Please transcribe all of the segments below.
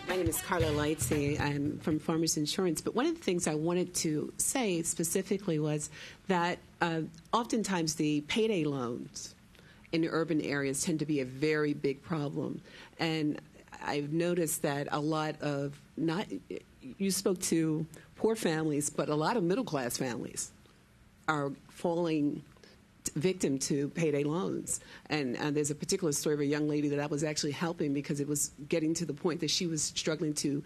My name is Carla Lightsey. I'm from Farmers Insurance. But one of the things I wanted to say specifically was that oftentimes the payday loans in the urban areas tend to be a very big problem. And I've noticed that a lot of, you spoke to poor families, but a lot of middle-class families are falling victim to payday loans. And there's a particular story of a young lady that I was actually helping because it was getting to the point that she was struggling to,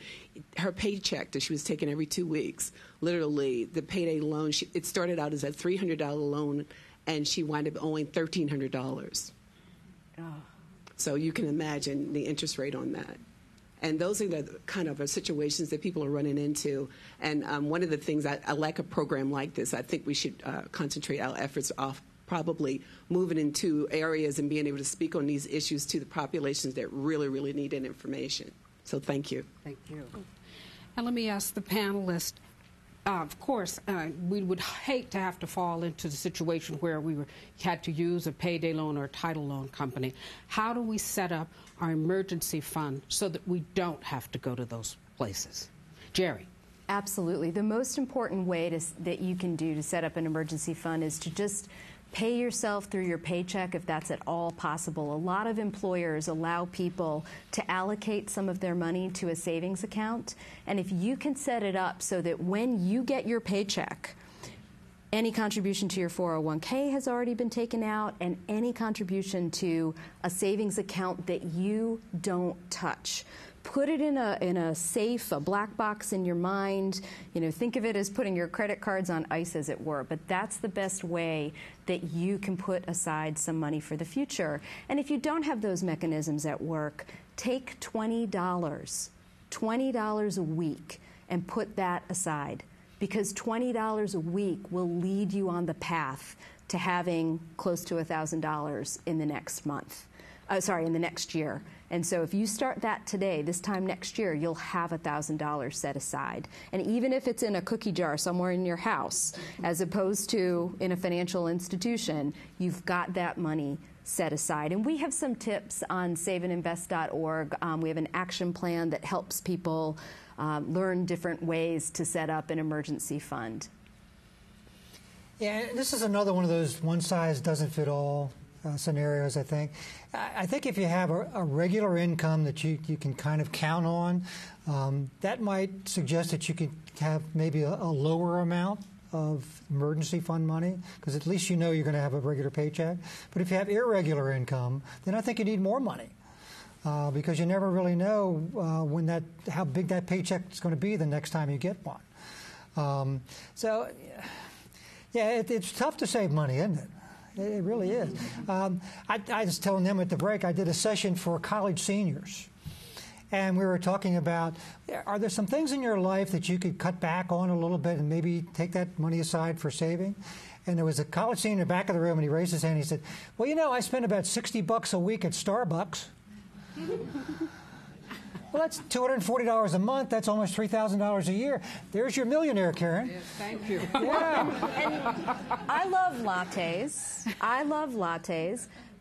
her paycheck that she was taking every 2 weeks, literally the payday loan, it started out as a $300 loan and she wound up owing $1,300. Oh. So you can imagine the interest rate on that. And those are the kind of situations that people are running into. And one of the things, I like a program like this. I think we should concentrate our efforts off probably moving into areas and being able to speak on these issues to the populations that really, really need that information. So thank you. Thank you. And let me ask the panelists, of course, we would hate to have to fall into the situation where we had to use a payday loan or a title loan company. How do we set up our emergency fund so that we don't have to go to those places? Jerry. Absolutely. The most important way that you can do to set up an emergency fund is to just pay yourself through your paycheck if that's at all possible. A lot of employers allow people to allocate some of their money to a savings account. And if you can set it up so that when you get your paycheck, any contribution to your 401k has already been taken out, and any contribution to a savings account that you don't touch. Put it in a safe, a black box in your mind. You know, think of it as putting your credit cards on ice, as it were. But that's the best way that you can put aside some money for the future. And if you don't have those mechanisms at work, take $20 a week, and put that aside. Because $20 a week will lead you on the path to having close to $1,000 in the next month. In the next year. And so if you start that today, this time next year, you'll have $1,000 set aside. And even if it's in a cookie jar somewhere in your house, as opposed to in a financial institution, you've got that money set aside. And we have some tips on saveandinvest.org. We have an action plan that helps people learn different ways to set up an emergency fund. Yeah, this is another one of those one-size-doesn't-fit-all scenarios, I think. I think if you have a regular income that you can kind of count on, that might suggest that you could have maybe a lower amount of emergency fund money, because at least you know you're going to have a regular paycheck. But if you have irregular income, then I think you need more money. Because you never really know how big that paycheck is going to be the next time you get one. So, yeah, it's tough to save money, isn't it? It really is. I was telling them at the break, I did a session for college seniors. And we were talking about, are there some things in your life that you could cut back on a little bit and maybe take that money aside for saving? And there was a college senior in the back of the room, and he raised his hand and he said, well, you know, I spend about $60 a week at Starbucks. Well, that's $240 a month. That's almost $3,000 a year. There's your millionaire, Karen. Yes, thank you. Yeah. And I love lattes.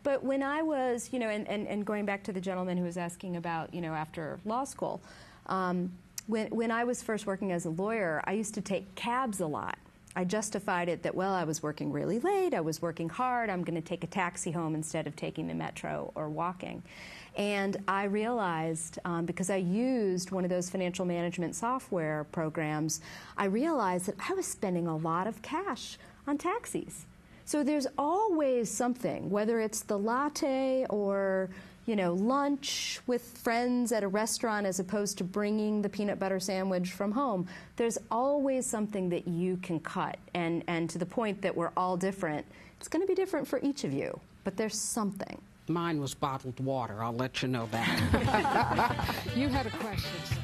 But when I was, and going back to the gentleman who was asking about, after law school, when I was first working as a lawyer, I used to take cabs a lot. I justified it that, well, I was working really late, I was working hard, I'm going to take a taxi home instead of taking the metro or walking. And I realized, because I used one of those financial management software programs, I realized that I was spending a lot of cash on taxis. So there's always something, whether it's the latte or lunch with friends at a restaurant as opposed to bringing the peanut butter sandwich from home. There's always something that you can cut. And to the point that we're all different, it's going to be different for each of you, but there's something. Mine was bottled water. I'll let you know that. You had a question, sir.